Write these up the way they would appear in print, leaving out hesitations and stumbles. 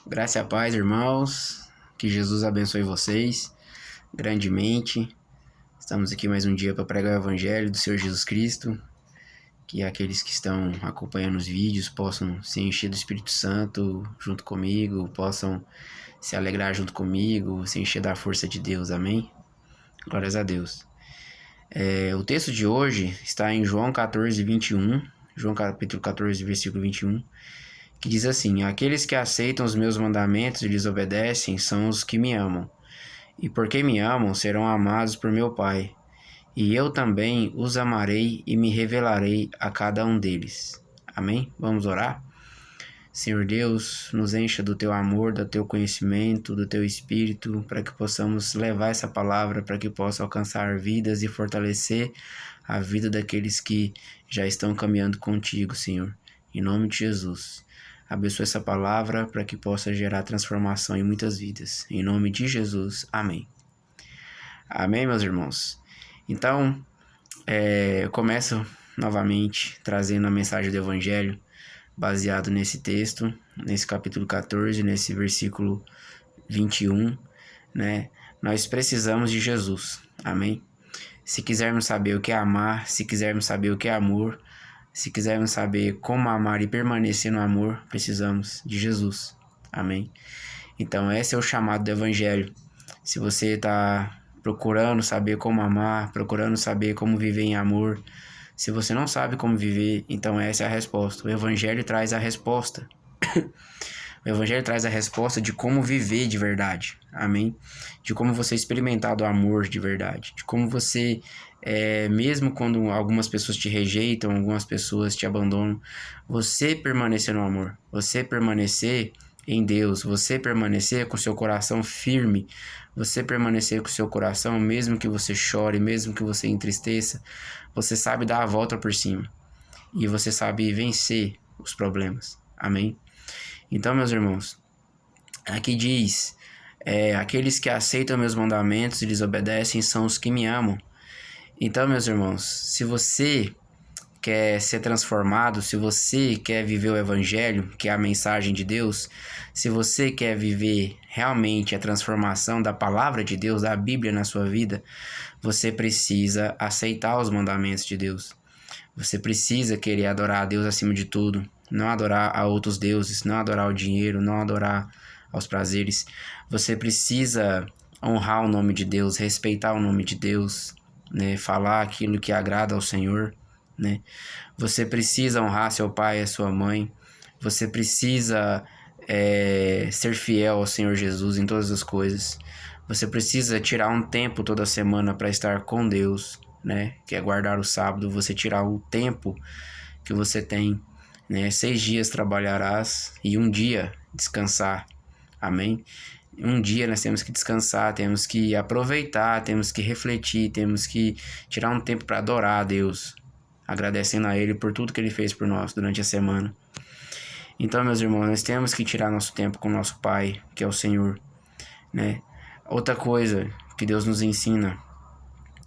Graça e a paz, irmãos. Que Jesus abençoe vocês grandemente. Estamos aqui mais um dia para pregar o Evangelho do Senhor Jesus Cristo. Que aqueles que estão acompanhando os vídeos possam se encher do Espírito Santo junto comigo, possam se alegrar junto comigo, se encher da força de Deus. Amém? Glórias a Deus. O texto de hoje está em João 14, 21. João capítulo 14, versículo 21. Que diz assim: aqueles que aceitam os meus mandamentos e lhes obedecem são os que me amam. E porque me amam, serão amados por meu Pai. E eu também os amarei e me revelarei a cada um deles. Amém? Vamos orar? Senhor Deus, nos encha do teu amor, do teu conhecimento, do teu espírito, para que possamos levar essa palavra, para que possa alcançar vidas e fortalecer a vida daqueles que já estão caminhando contigo, Senhor. Em nome de Jesus. Abençoe essa palavra para que possa gerar transformação em muitas vidas. Em nome de Jesus. Amém. Amém, meus irmãos? Então, eu começo novamente trazendo a mensagem do Evangelho baseado nesse texto, nesse capítulo 14, nesse versículo 21, né? Nós precisamos de Jesus. Amém? Se quisermos saber o que é amar, se quisermos saber o que é amor, se quisermos saber como amar e permanecer no amor, precisamos de Jesus. Amém? Então, esse é o chamado do Evangelho. Se você está procurando saber como amar, procurando saber como viver em amor, se você não sabe como viver, então essa é a resposta. O Evangelho traz a resposta. O Evangelho traz a resposta de como viver de verdade. Amém? De como você experimentar do amor de verdade. De como você, mesmo quando algumas pessoas te rejeitam, algumas pessoas te abandonam, você permanecer no amor. Você permanecer em Deus. Você permanecer com seu coração firme. Você permanecer com seu coração, mesmo que você chore, mesmo que você entristeça. Você sabe dar a volta por cima. E você sabe vencer os problemas. Amém? Então, meus irmãos, aqui diz: aqueles que aceitam meus mandamentos e lhes obedecem são os que me amam. Então, meus irmãos, se você quer ser transformado, se você quer viver o Evangelho, que é a mensagem de Deus, se você quer viver realmente a transformação da palavra de Deus, da Bíblia na sua vida, você precisa aceitar os mandamentos de Deus. Você precisa querer adorar a Deus acima de tudo, não adorar a outros deuses, não adorar o dinheiro, não adorar aos prazeres. Você precisa honrar o nome de Deus, respeitar o nome de Deus, né? Falar aquilo que agrada ao Senhor, né? Você precisa honrar seu pai e a sua mãe. Você precisa ser fiel ao Senhor Jesus em todas as coisas. Você precisa tirar um tempo toda semana para estar com Deus, né? Que é guardar o sábado, você tirar o tempo que você tem, né? 6 dias trabalharás e um dia descansar. Amém? Um dia nós temos que descansar, temos que aproveitar, temos que refletir, temos que tirar um tempo para adorar a Deus, agradecendo a Ele por tudo que Ele fez por nós durante a semana. Então, meus irmãos, nós temos que tirar nosso tempo com o nosso Pai, que é o Senhor, né? Outra coisa que Deus nos ensina,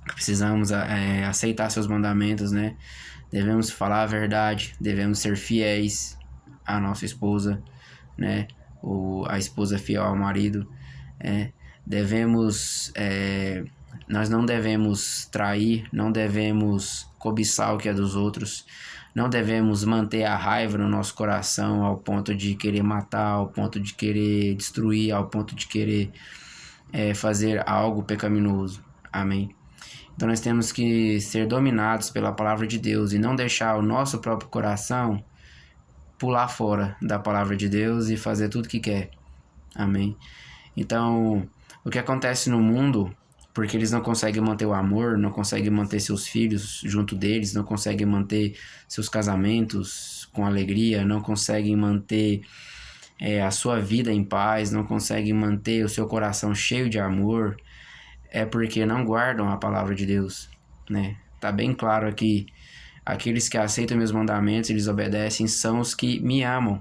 que precisamos aceitar seus mandamentos, né? Devemos falar a verdade, devemos ser fiéis à nossa esposa, né? A esposa fiel ao marido. Nós não devemos trair, não devemos cobiçar o que é dos outros, não devemos manter a raiva no nosso coração ao ponto de querer matar, ao ponto de querer destruir, ao ponto de querer fazer algo pecaminoso. Amém? Então nós temos que ser dominados pela palavra de Deus e não deixar o nosso próprio coração pular fora da palavra de Deus e fazer tudo que quer. Amém? Então, o que acontece no mundo, porque eles não conseguem manter o amor, não conseguem manter seus filhos junto deles, não conseguem manter seus casamentos com alegria, não conseguem manter a sua vida em paz, não conseguem manter o seu coração cheio de amor, é porque não guardam a palavra de Deus, né? Tá bem claro aqui: aqueles que aceitam meus mandamentos e lhes obedecem são os que me amam.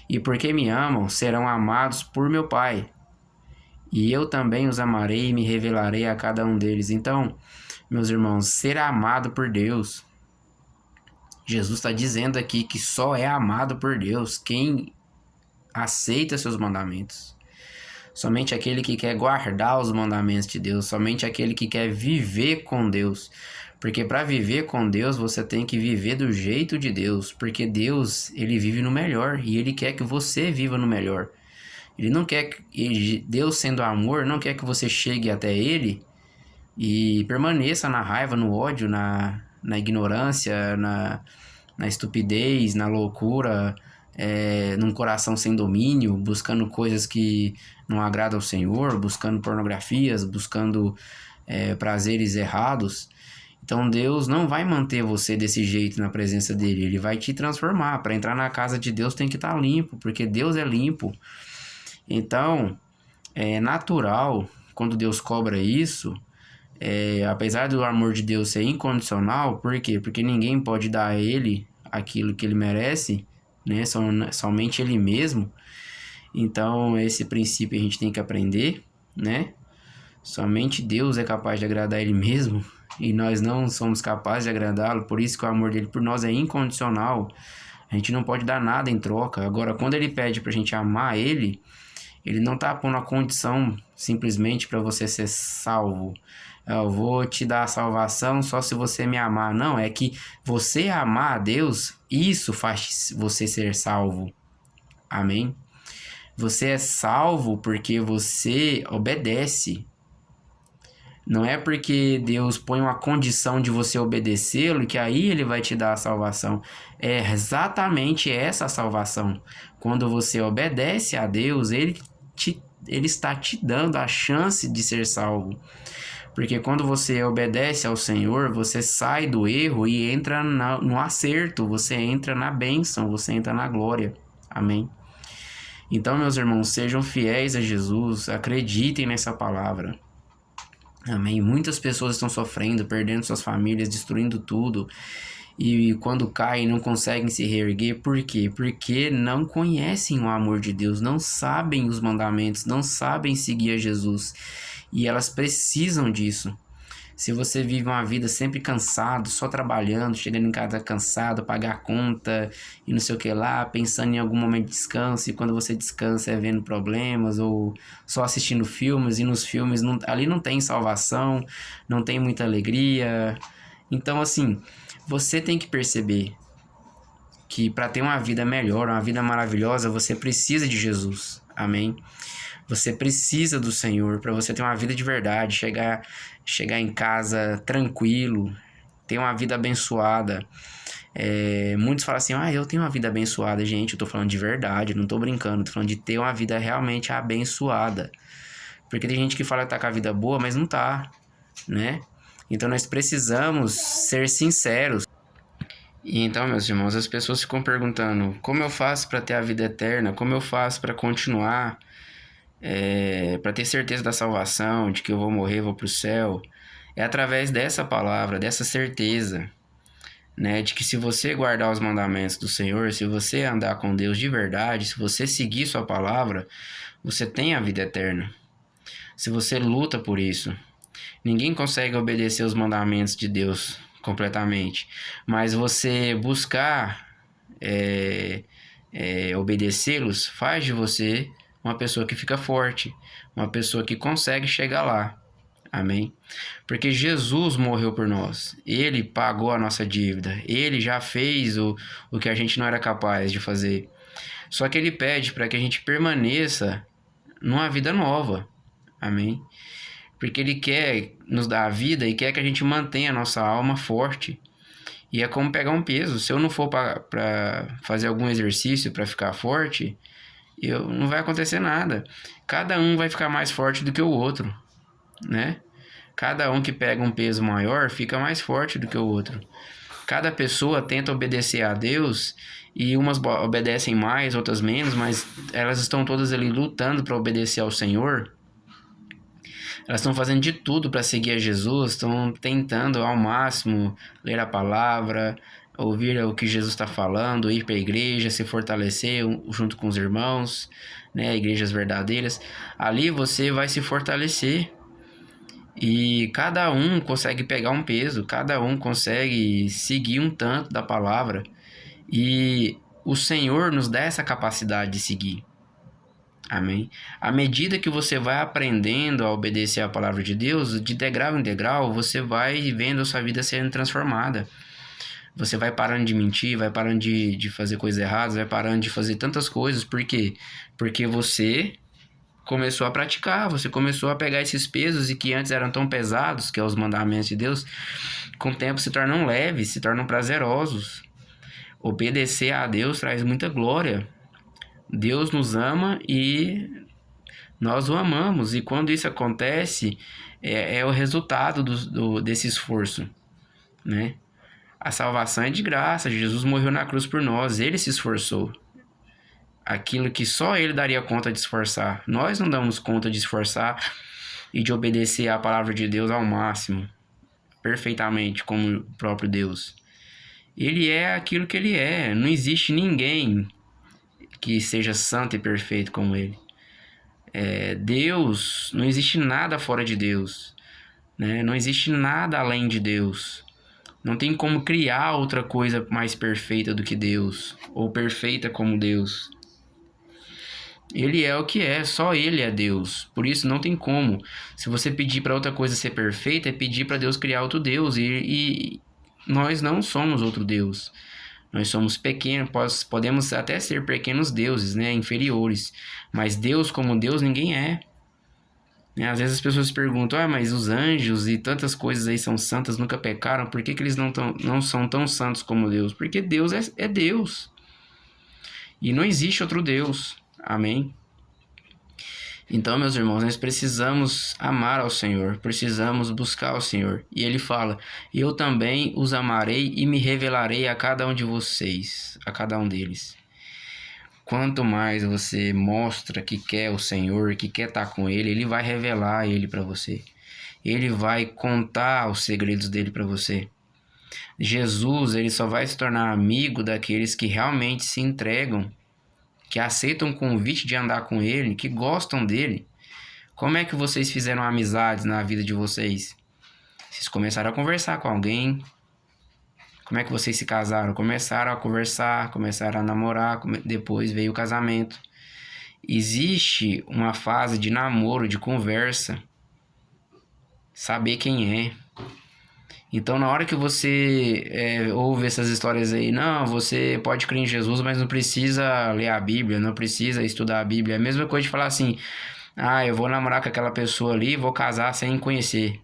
E porque me amam, serão amados por meu Pai. E eu também os amarei e me revelarei a cada um deles. Então, meus irmãos, ser amado por Deus, Jesus está dizendo aqui que só é amado por Deus quem aceita seus mandamentos. Somente aquele que quer guardar os mandamentos de Deus, somente aquele que quer viver com Deus. Porque para viver com Deus, você tem que viver do jeito de Deus, porque Deus, ele vive no melhor e ele quer que você viva no melhor. Ele não quer que Deus, sendo amor, não quer que você chegue até ele e permaneça na raiva, no ódio, na ignorância, na estupidez, na loucura, num coração sem domínio, buscando coisas que não agradam ao Senhor, buscando pornografias, buscando prazeres errados. Então Deus não vai manter você desse jeito na presença dele, ele vai te transformar. Para entrar na casa de Deus tem que estar limpo, porque Deus é limpo. Então, é natural, quando Deus cobra isso, apesar do amor de Deus ser incondicional, por quê? Porque ninguém pode dar a ele aquilo que ele merece, né? Somente ele mesmo. Então, esse princípio a gente tem que aprender, né? Somente Deus é capaz de agradar ele mesmo e nós não somos capazes de agradá-lo, por isso que o amor dele por nós é incondicional. A gente não pode dar nada em troca. Agora, quando ele pede pra gente amar ele, ele não tá pondo a condição simplesmente para você ser salvo. Eu vou te dar a salvação só se você me amar. Não, é que você amar a Deus, isso faz você ser salvo. Amém? Você é salvo porque você obedece. Não é porque Deus põe uma condição de você obedecê-lo que aí ele vai te dar a salvação. É exatamente essa a salvação. Quando você obedece a Deus, ele está te dando a chance de ser salvo. Porque quando você obedece ao Senhor, você sai do erro e entra no acerto, você entra na bênção, você entra na glória. Amém? Então, meus irmãos, sejam fiéis a Jesus, acreditem nessa palavra. Amém? Muitas pessoas estão sofrendo, perdendo suas famílias, destruindo tudo. E quando caem não conseguem se reerguer. Por quê? Porque não conhecem o amor de Deus, não sabem os mandamentos, não sabem seguir a Jesus. E elas precisam disso. Se você vive uma vida sempre cansado, só trabalhando, chegando em casa cansado, pagar conta e não sei o que lá, pensando em algum momento de descanso, e quando você descansa é vendo problemas ou só assistindo filmes, e nos filmes ali não tem salvação, não tem muita alegria. Então, assim, você tem que perceber que para ter uma vida melhor, uma vida maravilhosa, você precisa de Jesus. Amém? Você precisa do Senhor para você ter uma vida de verdade, chegar em casa tranquilo, ter uma vida abençoada. Muitos falam assim, eu tenho uma vida abençoada. Gente, eu tô falando de verdade, não tô brincando, tô falando de ter uma vida realmente abençoada. Porque tem gente que fala que tá com a vida boa, mas não tá, né? Então nós precisamos ser sinceros. E então, meus irmãos, as pessoas ficam perguntando, como eu faço para ter a vida eterna? Como eu faço para continuar? Para ter certeza da salvação, de que eu vou morrer, vou para o céu? É através dessa palavra, dessa certeza, né, de que se você guardar os mandamentos do Senhor, se você andar com Deus de verdade, se você seguir sua palavra, você tem a vida eterna. Se você luta por isso, ninguém consegue obedecer os mandamentos de Deus completamente, mas você buscar obedecê-los faz de você uma pessoa que fica forte, uma pessoa que consegue chegar lá. Amém? Porque Jesus morreu por nós. Ele pagou a nossa dívida. Ele já fez o que a gente não era capaz de fazer. Só que ele pede para que a gente permaneça numa vida nova. Amém? Porque ele quer nos dar a vida e quer que a gente mantenha a nossa alma forte. E é como pegar um peso. Se eu não for para fazer algum exercício para ficar forte, não vai acontecer nada. Cada um vai ficar mais forte do que o outro, né? Cada um que pega um peso maior fica mais forte do que o outro. Cada pessoa tenta obedecer a Deus e umas obedecem mais, outras menos, mas elas estão todas ali lutando para obedecer ao Senhor. Elas estão fazendo de tudo para seguir a Jesus, estão tentando ao máximo ler a palavra, ouvir o que Jesus está falando, ir para a igreja, se fortalecer junto com os irmãos, né, igrejas verdadeiras. Ali você vai se fortalecer e cada um consegue pegar um peso, cada um consegue seguir um tanto da palavra e o Senhor nos dá essa capacidade de seguir. Amém? À medida que você vai aprendendo a obedecer à palavra de Deus, de degrau em degrau, você vai vendo a sua vida sendo transformada. Você vai parando de mentir, vai parando de fazer coisas erradas, vai parando de fazer tantas coisas. Por quê? Porque você começou a praticar, você começou a pegar esses pesos e que antes eram tão pesados, que é os mandamentos de Deus, com o tempo se tornam leves, se tornam prazerosos. Obedecer a Deus traz muita glória. Deus nos ama e nós o amamos. E quando isso acontece, é o resultado desse esforço, né? A salvação é de graça. Jesus morreu na cruz por nós. Ele se esforçou. Aquilo que só ele daria conta de esforçar. Nós não damos conta de esforçar e de obedecer à palavra de Deus ao máximo, perfeitamente, como o próprio Deus. Ele é aquilo que ele é. Não existe ninguém que seja santo e perfeito como ele. Deus, não existe nada fora de Deus, né? Não existe nada além de Deus. Não tem como criar outra coisa mais perfeita do que Deus, ou perfeita como Deus. Ele é o que é, só ele é Deus. Por isso não tem como. Se você pedir para outra coisa ser perfeita, é pedir para Deus criar outro Deus. E nós não somos outro Deus. Nós somos pequenos, podemos até ser pequenos deuses, né, inferiores. Mas Deus como Deus ninguém é. Às vezes as pessoas perguntam, mas os anjos e tantas coisas aí são santas, nunca pecaram, por que eles não são tão santos como Deus? Porque Deus é Deus. E não existe outro Deus. Amém? Então, meus irmãos, nós precisamos amar ao Senhor, precisamos buscar ao Senhor. E ele fala, eu também os amarei e me revelarei a cada um de vocês, a cada um deles. Quanto mais você mostra que quer o Senhor, que quer estar com Ele, Ele vai revelar Ele para você. Ele vai contar os segredos dele para você. Jesus, ele só vai se tornar amigo daqueles que realmente se entregam, que aceitam o convite de andar com Ele, que gostam dele. Como é que vocês fizeram amizades na vida de vocês? Vocês começaram a conversar com alguém. Como é que vocês se casaram? Começaram a conversar, começaram a namorar, depois veio o casamento. Existe uma fase de namoro, de conversa, saber quem é. Então, na hora que você ouve essas histórias aí, não, você pode crer em Jesus, mas não precisa ler a Bíblia, não precisa estudar a Bíblia. É a mesma coisa de falar assim, eu vou namorar com aquela pessoa ali, vou casar sem conhecer.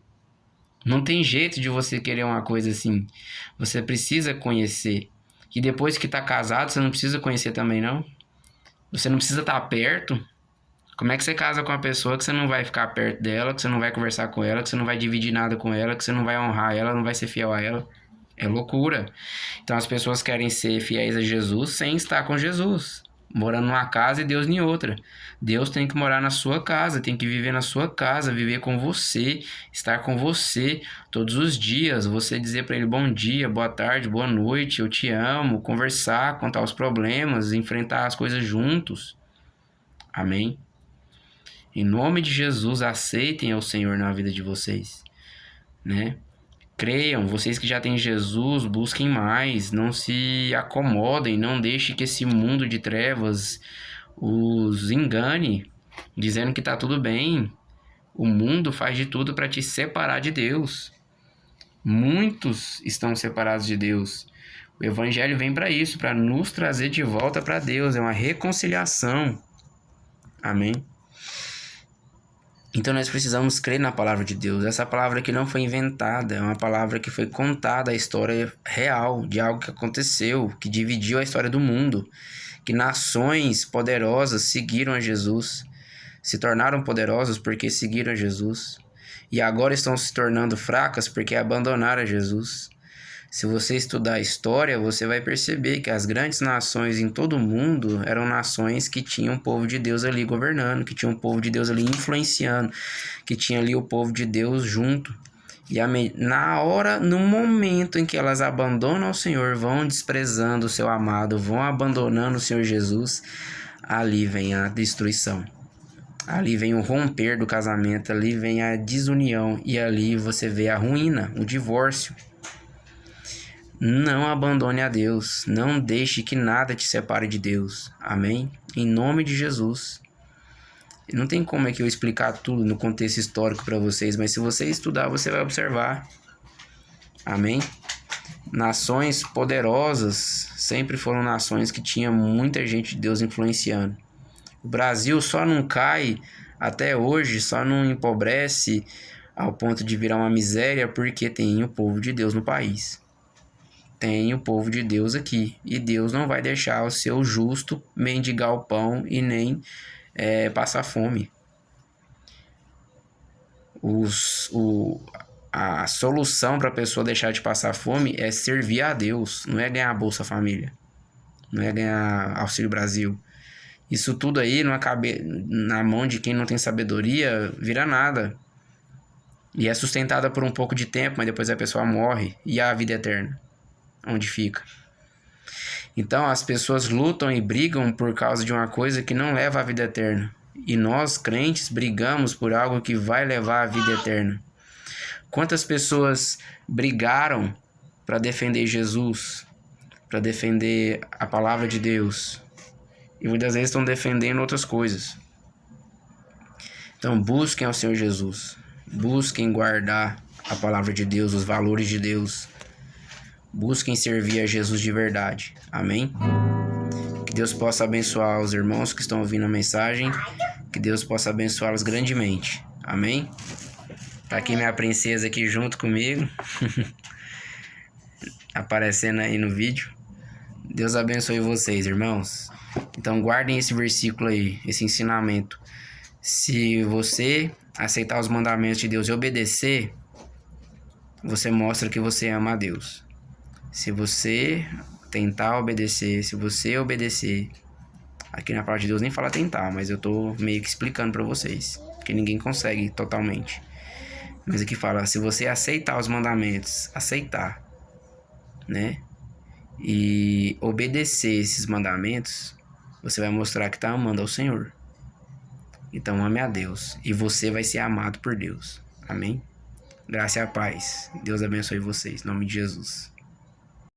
Não tem jeito de você querer uma coisa assim. Você precisa conhecer. E depois que tá casado, você não precisa conhecer também, não? Você não precisa estar perto. Como é que você casa com uma pessoa que você não vai ficar perto dela, que você não vai conversar com ela, que você não vai dividir nada com ela, que você não vai honrar ela, não vai ser fiel a ela? É loucura. Então as pessoas querem ser fiéis a Jesus sem estar com Jesus, morando numa casa e Deus em outra. Deus tem que morar na sua casa, tem que viver na sua casa, viver com você, estar com você todos os dias, você dizer para ele bom dia, boa tarde, boa noite, eu te amo, conversar, contar os problemas, enfrentar as coisas juntos. Amém? Em nome de Jesus, aceitem ao Senhor na vida de vocês, né? Creiam, vocês que já têm Jesus, busquem mais, não se acomodem, não deixem que esse mundo de trevas os engane, dizendo que tá tudo bem. O mundo faz de tudo para te separar de Deus. Muitos estão separados de Deus. O Evangelho vem para isso, para nos trazer de volta para Deus, é uma reconciliação. Amém? Então nós precisamos crer na palavra de Deus. Essa palavra que não foi inventada, é uma palavra que foi contada, a história real de algo que aconteceu, que dividiu a história do mundo, que nações poderosas seguiram a Jesus, se tornaram poderosas porque seguiram a Jesus, e agora estão se tornando fracas porque abandonaram a Jesus. Se você estudar a história, você vai perceber que as grandes nações em todo o mundo eram nações que tinham o povo de Deus ali governando, que tinham o povo de Deus ali influenciando, que tinha ali o povo de Deus junto. E no momento em que elas abandonam o Senhor, vão desprezando o seu amado, vão abandonando o Senhor Jesus, ali vem a destruição. Ali vem o romper do casamento, ali vem a desunião e ali você vê a ruína, o divórcio. Não abandone a Deus, não deixe que nada te separe de Deus. Amém? Em nome de Jesus. Não tem como é que eu explicar tudo no contexto histórico para vocês, mas se você estudar, você vai observar. Amém? Nações poderosas sempre foram nações que tinham muita gente de Deus influenciando. O Brasil só não cai até hoje, só não empobrece ao ponto de virar uma miséria porque tem o povo de Deus no país. Tem o povo de Deus aqui. E Deus não vai deixar o seu justo mendigar o pão e nem passar fome. A solução para a pessoa deixar de passar fome é servir a Deus, não é ganhar a Bolsa Família, não é ganhar Auxílio Brasil. Isso tudo aí na mão de quem não tem sabedoria, vira nada. E é sustentada por um pouco de tempo, mas depois a pessoa morre. E a vida eterna? Onde fica? Então as pessoas lutam e brigam por causa de uma coisa que não leva à vida eterna. E nós, crentes, brigamos por algo que vai levar à vida eterna. Quantas pessoas brigaram para defender Jesus, para defender a palavra de Deus? E muitas vezes estão defendendo outras coisas. Então busquem ao Senhor Jesus. Busquem guardar a palavra de Deus, os valores de Deus. Busquem servir a Jesus de verdade. Amém? Que Deus possa abençoar os irmãos que estão ouvindo a mensagem. Que Deus possa abençoá-los grandemente. Amém? Tá aqui minha princesa aqui junto comigo. Aparecendo aí no vídeo. Deus abençoe vocês, irmãos. Então guardem esse versículo aí, esse ensinamento. Se você aceitar os mandamentos de Deus e obedecer, você mostra que você ama a Deus. Se você tentar obedecer, se você obedecer, aqui na palavra de Deus nem fala tentar, mas eu tô meio que explicando pra vocês, porque ninguém consegue totalmente. Mas aqui fala, se você aceitar os mandamentos, aceitar, né? E obedecer esses mandamentos, você vai mostrar que tá amando ao Senhor. Então ame a Deus e você vai ser amado por Deus. Amém? Graça e a paz. Deus abençoe vocês. Em nome de Jesus.